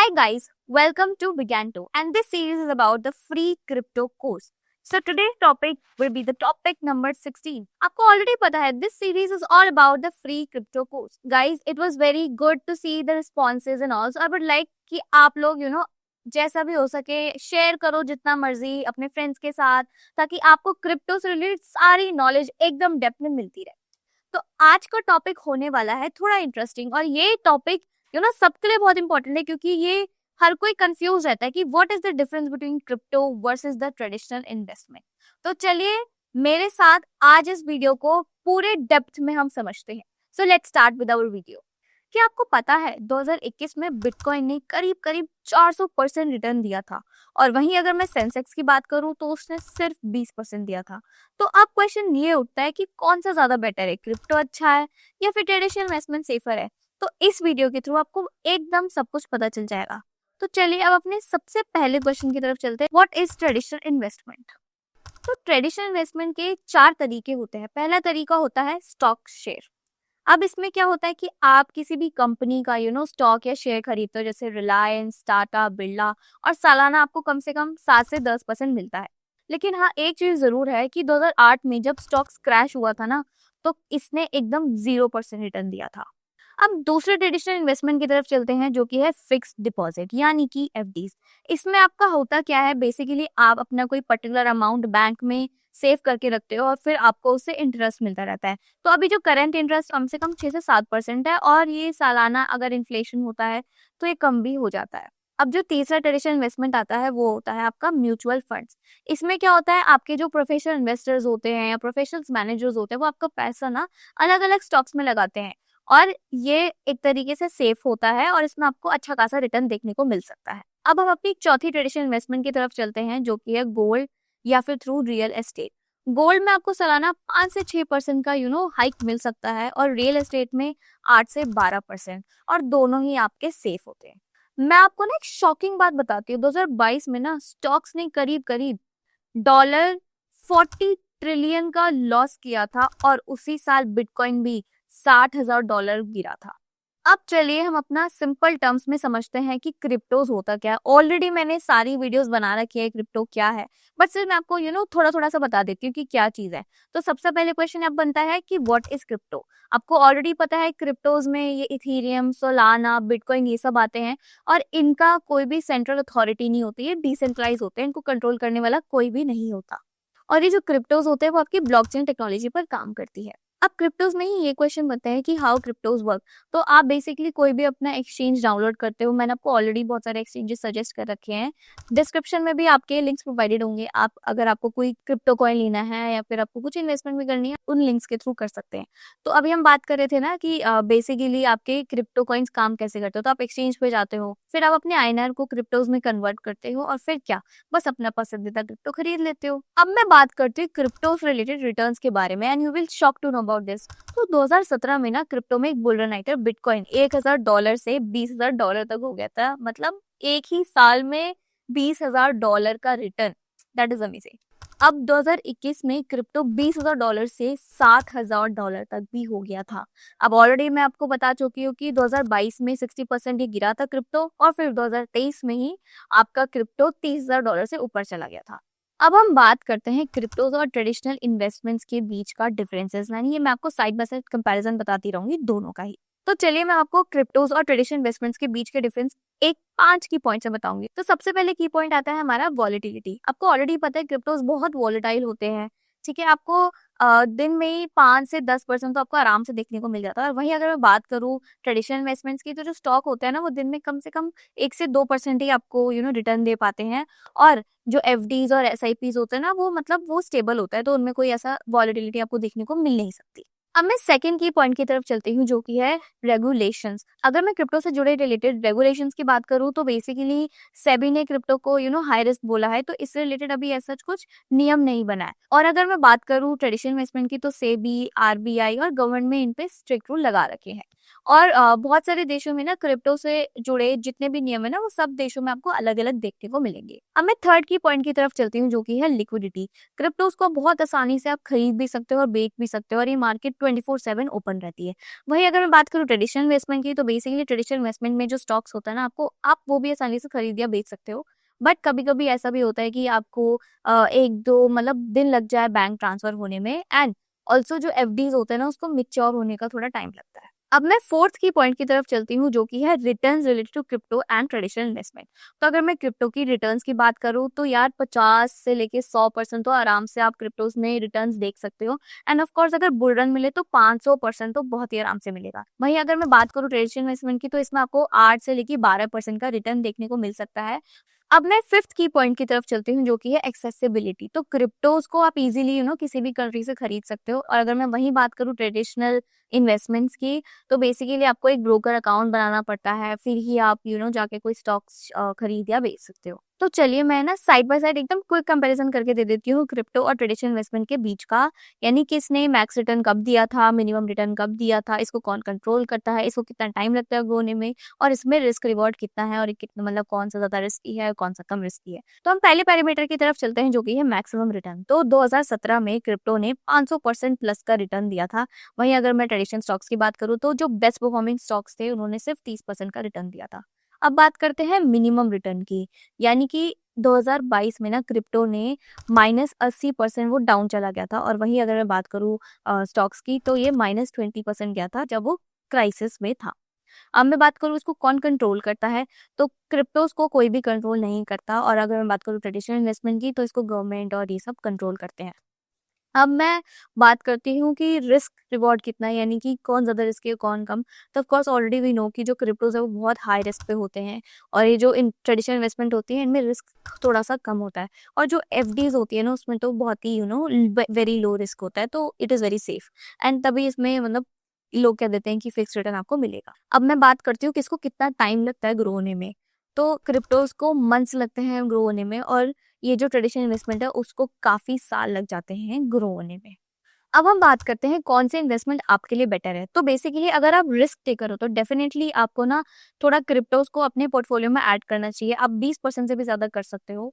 Hi guys, welcome to Began2 and this series is about the free crypto course. So today's topic will be the topic number 16. आपको already पता है this series is all about the free crypto course. Guys, it was very good to see the responses and all. So I would like कि आप लोग जैसा भी हो सके शेयर करो जितना मर्जी अपने फ्रेंड्स के साथ ताकि आपको क्रिप्टो से रिलेटेड सारी नॉलेज एकदम डेप्थ में मिलती रहे। तो आज का टॉपिक होने वाला है थोड़ा इंटरेस्टिंग और ये टॉपिक सबके लिए बहुत इंपॉर्टेंट है क्योंकि ये हर कोई कंफ्यूज रहता है कि what is the difference between crypto versus the traditional investment. तो चलिए मेरे साथ आज इस वीडियो को पूरे डेप्थ में हम समझते हैं। So let's start with our video. क्या आपको पता है 2021 में बिटकॉइन ने करीब करीब 400% रिटर्न दिया था और वहीं अगर मैं सेंसेक्स की बात करूं तो उसने सिर्फ 20% दिया था। तो अब क्वेश्चन ये उठता है कि कौन सा ज्यादा बेटर है, क्रिप्टो अच्छा है या फिर ट्रेडिशनल इन्वेस्टमेंट सेफर है। तो इस वीडियो के थ्रू आपको एकदम सब कुछ पता चल जाएगा। तो चलिए अब अपने सबसे पहले क्वेश्चन की तरफ चलते हैं, व्हाट इज ट्रेडिशनल इन्वेस्टमेंट। तो ट्रेडिशनल इन्वेस्टमेंट के 4 तरीके होते हैं। पहला तरीका होता है स्टॉक शेयर। अब इसमें क्या होता है कि आप किसी भी कंपनी का स्टॉक या शेयर खरीदते हो, जैसे रिलायंस, टाटा, बिरला, और सालाना आपको कम से कम 7 से 10% मिलता है। लेकिन हाँ, एक चीज जरूर है कि 2008 में जब स्टॉक्स क्रैश हुआ था ना, तो इसने एकदम 0% रिटर्न दिया था। अब दूसरे ट्रेडिशनल इन्वेस्टमेंट की तरफ चलते हैं जो कि है फिक्स्ड डिपॉजिट यानी कि एफडीज। इसमें आपका होता क्या है, बेसिकली आप अपना कोई पर्टिकुलर अमाउंट बैंक में सेव करके रखते हो और फिर आपको उससे इंटरेस्ट मिलता रहता है। तो अभी जो करंट इंटरेस्ट कम से कम 6 से 7% है और ये सालाना अगर इन्फ्लेशन होता है तो ये कम भी हो जाता है। अब जो तीसरा ट्रेडिशनल इन्वेस्टमेंट आता है वो होता है आपका म्यूचुअल फंड्स। इसमें क्या होता है, आपके जो प्रोफेशनल इन्वेस्टर्स होते हैं या प्रोफेशनल मैनेजर्स होते हैं वो आपका पैसा ना अलग अलग स्टॉक्स में लगाते हैं और ये एक तरीके से सेफ होता है और इसमें आपको अच्छा खासा रिटर्न देखने को मिल सकता है। अब हम अपनी चौथी ट्रेडिशनल इन्वेस्टमेंट की तरफ चलते हैं जो कि है गोल्ड या फिर थ्रू रियल एस्टेट। गोल्ड में आपको सालाना 5 से 6% का हाइक मिल सकता है और रियल एस्टेट में 8 से 12%, और दोनों ही आपके सेफ होते हैं। मैं आपको ना एक शॉकिंग बात बताती हूँ, 2022 में ना स्टॉक्स ने करीब करीब $40 ट्रिलियन का लॉस किया था और उसी साल बिटकॉइन भी $60,000 गिरा था। अब चलिए हम अपना सिंपल टर्म्स में समझते हैं कि क्रिप्टोज होता क्या है। ऑलरेडी मैंने सारी वीडियोस बना रखी है क्रिप्टो क्या है, बट सिर्फ मैं आपको थोड़ा थोड़ा सा बता देती हूँ कि क्या चीज है। तो सबसे पहले क्वेश्चन अब बनता है कि व्हाट इज क्रिप्टो। आपको ऑलरेडी पता है क्रिप्टोज में ये इथेरियम, सोलाना, बिटकॉइन ये सब आते हैं और इनका कोई भी सेंट्रल अथॉरिटी नहीं होती है, डिसेंट्रलाइज होते हैं, इनको कंट्रोल करने वाला कोई भी नहीं होता। और ये जो क्रिप्टोज होते हैं वो आपकी ब्लॉकचेन टेक्नोलॉजी पर काम करती है। अब क्रिप्टोज में ही ये क्वेश्चन बनता है कि हाउ क्रिप्टोज वर्क। तो आप बेसिकली कोई भी अपना एक्सचेंज डाउनलोड करते हो, मैंने आपको ऑलरेडी बहुत सारे एक्सचेंजेस सजेस्ट कर रखे हैं, डिस्क्रिप्शन में भी आपके लिंक्स प्रोवाइडेड होंगे। आप अगर आपको कोई क्रिप्टो कॉइन लेना है या फिर आपको कुछ इन्वेस्टमेंट भी करनी है, उन लिंक्स के थ्रू कर सकते हैं। तो अभी हम बात कर रहे थे ना कि बेसिकली आपके क्रिप्टो कॉइन्स काम कैसे करते हो। तो आप एक्सचेंज पे जाते हो, फिर आप अपने आईएनआर को क्रिप्टोज में कन्वर्ट करते हो और फिर क्या, बस अपना पसंदीदा क्रिप्टो खरीद लेते हो। अब मैं बात करती हूँ क्रिप्टो से रिलेटेड रिटर्न्स के बारे में, and you will shock to know about this. तो 2017 में ना क्रिप्टो में एक बुल रन आई थी, बिटकॉइन $1,000 से $20,000 तक हो गया था। मतलब एक ही साल में $20,000 का रिटर्न, दैट इज अमेजिंग। अब 2021 में क्रिप्टो $20,000 से $60,000 तक भी हो गया था। अब ऑलरेडी मैं आपको बता चुकी हूँ कि 2022 में 60% ये गिरा था क्रिप्टो और फिर 2023 में ही आपका क्रिप्टो $30,000 से ऊपर चला गया था। अब हम बात करते हैं क्रिप्टोज और ट्रेडिशनल इन्वेस्टमेंट्स के बीच का डिफरेंसेस, यानी ये मैं आपको साइड बाय साइड कंपैरिजन बताती रहूंगी दोनों का ही। तो चलिए मैं आपको क्रिप्टोज और ट्रेडिशनल इन्वेस्टमेंट्स के बीच के डिफरेंस एक 5 की पॉइंट से बताऊंगी। तो सबसे पहले की पॉइंट आता है हमारा वॉलेटिलिटी। आपको ऑलरेडी पता है क्रिप्टोज बहुत वॉलेटाइल होते हैं, ठीक है। आपको दिन में ही 5 से 10% तो आपको आराम से देखने को मिल जाता है। और वहीं अगर मैं बात करूँ ट्रेडिशनल इन्वेस्टमेंट्स की, तो जो स्टॉक होता है ना वो दिन में कम से कम 1 से 2% ही आपको रिटर्न दे पाते हैं। और जो एफडीज और एसआईपीज होते हैं ना वो वो स्टेबल होता है, तो उनमें कोई ऐसा वॉलेटिलिटी आपको देखने को मिल नहीं सकती। अब मैं सेकंड की पॉइंट की तरफ चलती हूँ जो कि है रेगुलेशंस। अगर मैं क्रिप्टो से जुड़े रिलेटेड रेगुलेशंस की बात करूँ तो बेसिकली सेबी ने क्रिप्टो को हाई रिस्क बोला है, तो इससे रिलेटेड अभी ऐसा कुछ नियम नहीं बना है। और अगर मैं बात करूँ ट्रेडिशनल इन्वेस्टमेंट की, तो सेबी, आरबीआई और गवर्नमेंट में इन पे स्ट्रिक्ट रूल लगा रखे हैं। और बहुत सारे देशों में ना क्रिप्टो से जुड़े जितने भी नियम है ना वो सब देशों में आपको अलग अलग देखने को मिलेंगे। अब मैं थर्ड की पॉइंट की तरफ चलती हूँ जो कि है लिक्विडिटी। क्रिप्टोज को बहुत आसानी से आप खरीद भी सकते हो और बेच भी सकते हो और ये मार्केट 24/7 ओपन रहती है। वहीं अगर मैं बात करूँ ट्रेडिशनल इन्वेस्टमेंट की तो बेसिकली ट्रेडिशनल इन्वेस्टमेंट में जो स्टॉक्स होता है ना आपको आप वो भी आसानी से खरीद या बेच सकते हो। बट कभी कभी ऐसा भी होता है कि आपको एक दो मतलब दिन लग जाए बैंक ट्रांसफर होने में, एंड ऑल्सो जो एफडीज होते हैं ना उसको मिच्योर होने का थोड़ा टाइम लगता है। अब मैं फोर्थ की पॉइंट की तरफ चलती हूँ जो कि है returns related to crypto and traditional investment. तो अगर मैं क्रिप्टो की रिटर्न्स की बात करूँ तो यार 50 से लेके 100% तो आराम से आप क्रिप्टोज में रिटर्न्स देख सकते हो। एंड ऑफ कोर्स अगर बुल रन मिले तो 500% तो बहुत ही आराम से मिलेगा। वहीं अगर मैं बात करूँ ट्रेडिशनल इन्वेस्टमेंट की तो इसमें आपको 8 से लेके 12% का रिटर्न देखने को मिल सकता है। अब मैं फिफ्थ की पॉइंट की तरफ चलती हूँ जो कि है एक्सेसिबिलिटी। तो क्रिप्टोज को आप इजीली किसी भी कंट्री से खरीद सकते हो। और अगर मैं वहीं बात करूँ ट्रेडिशनल इन्वेस्टमेंट्स की तो बेसिकली आपको एक ब्रोकर अकाउंट बनाना पड़ता है, फिर ही आप जाके कोई स्टॉक्स खरीद या बेच सकते हो। तो चलिए मैं ना साइड बाय साइड एकदम क्विक कंपैरिजन करके दे देती हूँ क्रिप्टो और ट्रेडिशनल इन्वेस्टमेंट के बीच का। यानी कि इसने मैक्स रिटर्न कब दिया था, मिनिमम रिटर्न कब दिया था, इसको कौन कंट्रोल करता है, इसको कितना टाइम लगता है ग्रो होने में, और इसमें रिस्क रिवॉर्ड कितना है और ये कितना मतलब कौन सा ज्यादा रिस्की है और कौन सा कम रिस्की है। तो हम पहले पैरामीटर की तरफ चलते हैं जो कि है मैक्सिमम रिटर्न। तो 2017 में क्रिप्टो ने 500% प्लस का रिटर्न दिया था। वहीं अगर मैं ट्रेडिशनल स्टॉक्स की बात करूँ तो जो बेस्ट परफॉर्मिंग स्टॉक्स थे उन्होंने सिर्फ 30% का रिटर्न दिया था। अब बात करते हैं मिनिमम रिटर्न की। यानी कि 2022 में ना क्रिप्टो ने -80% वो डाउन चला गया था, और वहीं अगर मैं बात करूँ स्टॉक्स की तो ये -20% गया था जब वो क्राइसिस में था। अब मैं बात करूँ इसको कौन कंट्रोल करता है, तो क्रिप्टोज को कोई भी कंट्रोल नहीं करता। और अगर मैं बात करूँ ट्रेडिशनल इन्वेस्टमेंट की तो इसको गवर्नमेंट और ये सब कंट्रोल करते हैं। अब मैं बात करती हूँ कि रिस्क रिवॉर्ड कितना है, यानी कि कौन ज़्यादा रिस्की है कौन कम। तो of course already we know कि जो क्रिप्टोज है वो बहुत हाई रिस्क पे होते हैं, और ये जो इन ट्रेडिशनल इन्वेस्टमेंट होती है इनमें रिस्क थोड़ा सा कम होता है। और जो एफडीज होती है ना उसमें तो बहुत ही वेरी लो रिस्क होता है, तो it is very safe. And तभी इसमें लोग कह देते हैं कि फिक्स रिटर्न आपको मिलेगा। अब मैं बात करती हूँ कि इसको कितना टाइम लगता है ग्रो होने में। तो क्रिप्टोज को मंथ्स लगते हैं ग्रो होने में, और ये जो ट्रेडिशनल इन्वेस्टमेंट है उसको काफी साल लग जाते हैं ग्रो होने में। अब हम बात करते हैं कौन से इन्वेस्टमेंट आपके लिए बेटर है। तो बेसिकली अगर आप रिस्क टेकर हो तो डेफिनेटली आपको ना थोड़ा क्रिप्टोज को अपने पोर्टफोलियो में ऐड करना चाहिए। आप 20% से भी ज्यादा कर सकते हो।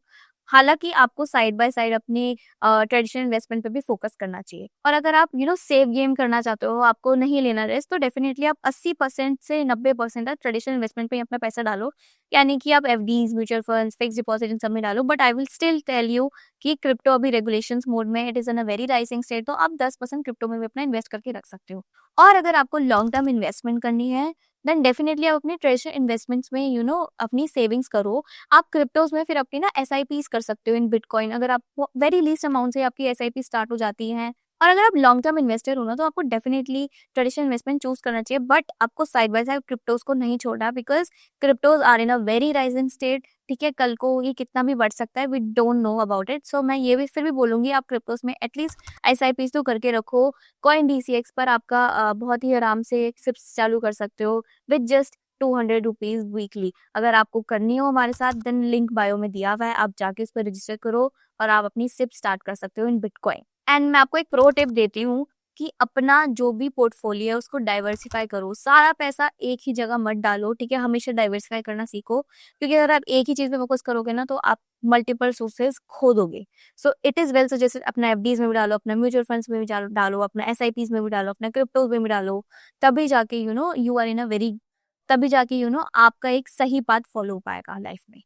हालांकि आपको साइड बाय साइड अपने ट्रेडिशनल इन्वेस्टमेंट पे भी फोकस करना चाहिए। और अगर आप सेव गेम करना चाहते हो, आपको नहीं लेना रिस्क, तो डेफिनेटली आप 80% से 90% तक ट्रेडिशनल इन्वेस्टमेंट पे ही अपना पैसा डालो। यानी कि आप FDs, mutual funds, fix deposit इन सब में डालो। But I will still tell you कि क्रिप्टो अभी रेगुलेशंस मोड में, it is in a very rising state, तो आप 10% क्रिप्टो में भी अपना इन्वेस्ट करके रख सकते हो। और अगर आपको लॉन्ग टर्म इन्वेस्टमेंट करनी है देन डेफिनेटली आप अपने ट्रेडिशनल इन्वेस्टमेंट्स में अपनी सेविंग्स करो। आप क्रिप्टोज में फिर अपनी ना एसआईपीज कर सकते हो इन बिटकॉइन। अगर आप वेरी लीस्ट अमाउंट से आपकी एसआईपी स्टार्ट हो जाती है, और अगर आप लॉन्ग टर्म इन्वेस्टर हो ना तो आपको डेफिनेटली ट्रेडिशनल इन्वेस्टमेंट चूज करना चाहिए। बट आपको साइड बाय साइड क्रिप्टोज को नहीं छोड़ना, because cryptos are in a very rising state. ठीक है, कल को ये कितना भी बढ़ सकता है, we don't know about it. So मैं ये भी फिर भी बोलूंगी आप क्रिप्टोज में एटलीस्ट एसआईपी तो करके रखो। कॉइन डीसीएक्स पर आपका बहुत ही आराम से सिप्स चालू कर सकते हो विद जस्ट 200 रुपीज वीकली। अगर आपको करनी हो हमारे साथ देन लिंक बायो में दिया हुआ है, आप जाके उस पर रजिस्टर करो और आप अपनी सिप स्टार्ट कर सकते हो इन बिटकॉइन। एंड मैं आपको एक प्रो टिप देती हूँ कि अपना जो भी पोर्टफोलियो है उसको डाइवर्सिफाई करो। सारा पैसा एक ही जगह मत डालो, ठीक है, हमेशा डाइवर्सिफाई करना सीखो। क्योंकि अगर आप एक ही चीज पे फोकस करोगे ना तो आप मल्टीपल सोर्सेज खो दोगे। So it is well suggested अपना एफडीज में भी डालो, अपना म्यूचुअल फंड्स में भी डालो, अपना एसआईपीज में भी डालो, अपना क्रिप्टोज में भी डालो। तभी जाके you are in a very तभी जाके आपका एक सही पाथ फॉलो हो पाएगा लाइफ में।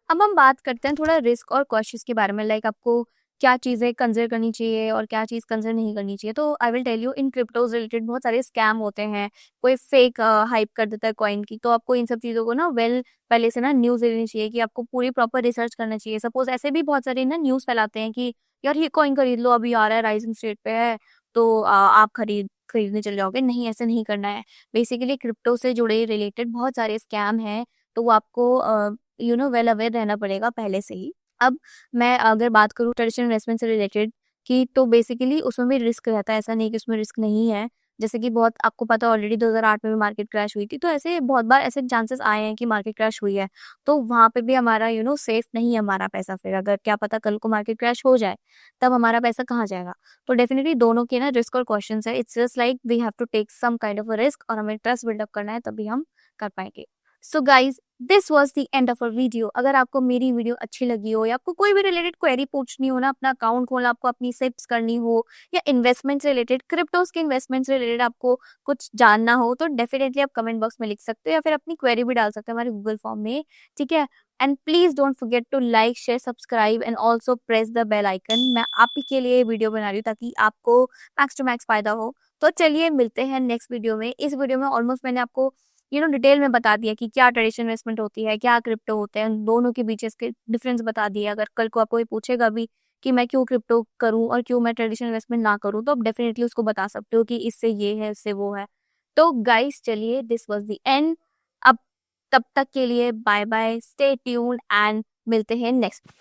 अब हम बात करते हैं थोड़ा रिस्क और कॉशियस के बारे में, लाइक आपको क्या चीज़ें कंसिडर करनी चाहिए और क्या चीज़ कंसिडर नहीं करनी चाहिए। तो I will tell you in cryptos related बहुत सारे स्कैम होते हैं। कोई फेक हाइप कर देता है कॉइन की, तो आपको इन सब चीज़ों को ना पहले से ना न्यूज़ लेनी चाहिए कि आपको पूरी प्रॉपर रिसर्च करना चाहिए। सपोज ऐसे भी बहुत सारे ना न्यूज़ फैलाते हैं कि यार ये कॉइन खरीद लो, अभी आ रहा है, राइजिंग स्टेट पे है, तो आप खरीदने चले जाओगे। नहीं, ऐसे नहीं करना है। बेसिकली क्रिप्टो से जुड़े रिलेटेड बहुत सारे स्कैम हैं, तो वो आपको वेल अवेयर रहना पड़ेगा पहले से ही। अब मैं अगर बात करूँ ट्रेडिशनल इन्वेस्टमेंट से रिलेटेड की, तो बेसिकली उसमें भी रिस्क रहता है, ऐसा नहीं कि उसमें रिस्क नहीं है। जैसे कि बहुत आपको पता ऑलरेडी 2008 में भी मार्केट क्रैश हुई थी, तो ऐसे बहुत बार ऐसे चांसेस आए हैं कि मार्केट क्रैश हुई है, तो वहाँ पे भी हमारा सेफ नहीं है हमारा पैसा। फिर अगर क्या पता कल को मार्केट क्रैश हो जाए, तब हमारा पैसा कहाँ जाएगा? तो डेफिनेटली दोनों के ना रिस्क और क्वेश्चंस है। It's just like we have to take some kind of a risk, और हमें ट्रस्ट बिल्डअप करना है, तभी हम कर पाएंगे। So guys, this was the end of a video. अगर आपको मेरी वीडियो अच्छी लगी हो, या आपको कोई भी रिलेटेड क्वेरी पूछनी हो ना, अपना अकाउंट खोलना, आपको अपनी सिप्स करनी हो, या इन्वेस्टमेंट से रिलेटेड, क्रिप्टोज के इन्वेस्टमेंट से रिलेटेड आपको कुछ जानना हो, तो डेफिनेटली आप कमेंट बॉक्स में लिख सकते हो, या फिर अपनी क्वेरी भी डाल सकते हो हमारे गूगल फॉर्म में, ठीक है। And please don't forget to like, share, subscribe and also press the bell icon. मैं आप ही के लिए वीडियो बना रही हूँ ताकि आपको मैक्स टू मैक्स फायदा हो। तो चलिए मिलते हैं नेक्स्ट वीडियो में। इस वीडियो में ऑलमोस्ट मैंने आपको डिटेल में बता दिया कि क्या ट्रेडिशनल इन्वेस्टमेंट होती है, क्या क्रिप्टो होते हैं, उन दोनों के बीच इसके डिफरेंस बता दिए। अगर कल को आपको ये पूछेगा भी कि मैं क्यों क्रिप्टो करूं और क्यों मैं ट्रेडिशनल इन्वेस्टमेंट ना करूं, तो आप डेफिनेटली उसको बता सकते हो कि इससे ये है, इससे वो है। तो गाइस चलिए, दिस वाज द एंड। अब तब तक के लिए bye bye, stay tuned and मिलते हैं नेक्स्ट।